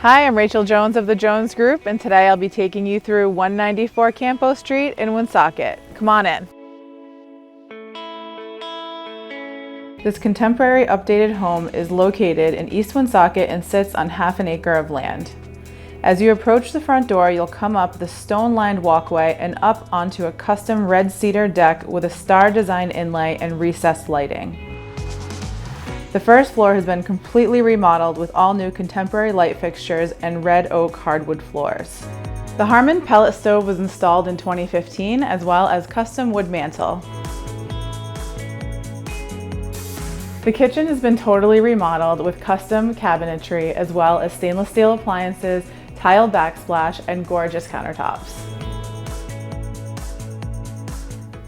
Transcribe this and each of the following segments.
Hi, I'm Rachel Jones of the Jones Group, and today I'll be taking you through 194 Campeau Street in Woonsocket. Come on in. This contemporary updated home is located in East Woonsocket and sits on half an acre of land. As you approach the front door, you'll come up the stone-lined walkway and up onto a custom red cedar deck with a star design inlay and recessed lighting. The first floor has been completely remodeled with all new contemporary light fixtures and red oak hardwood floors. The Harmon pellet stove was installed in 2015, as well as custom wood mantle. The kitchen has been totally remodeled with custom cabinetry, as well as stainless steel appliances, tile backsplash, and gorgeous countertops.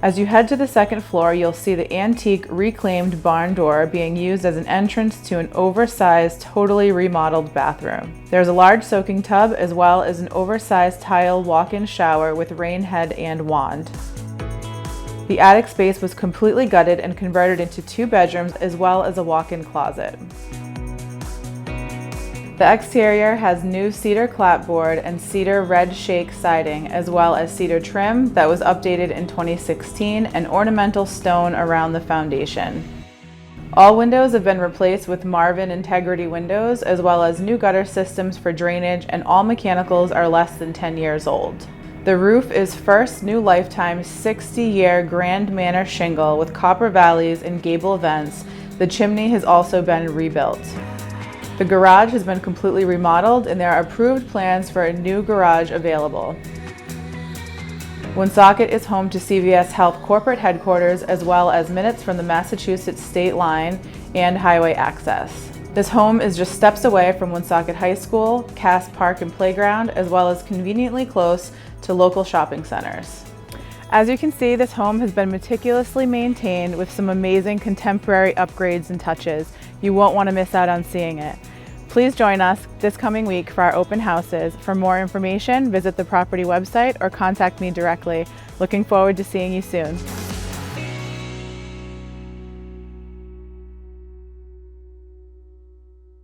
As you head to the second floor, you'll see the antique reclaimed barn door being used as an entrance to an oversized, totally remodeled bathroom. There's a large soaking tub as well as an oversized tile walk-in shower with rain head and wand. The attic space was completely gutted and converted into 2 bedrooms as well as a walk-in closet. The exterior has new cedar clapboard and cedar red shake siding, as well as cedar trim that was updated in 2016 and ornamental stone around the foundation. All windows have been replaced with Marvin Integrity windows, as well as new gutter systems for drainage, and all mechanicals are less than 10 years old. The roof is first new lifetime 60-year Grand Manor shingle with copper valleys and gable vents. The chimney has also been rebuilt. The garage has been completely remodeled, and there are approved plans for a new garage available. Woonsocket is home to CVS Health corporate headquarters, as well as minutes from the Massachusetts state line and highway access. This home is just steps away from Woonsocket High School, Cass Park and Playground, as well as conveniently close to local shopping centers. As you can see, this home has been meticulously maintained with some amazing contemporary upgrades and touches. You won't want to miss out on seeing it. Please join us this coming week for our open houses. For more information, visit the property website or contact me directly. Looking forward to seeing you soon.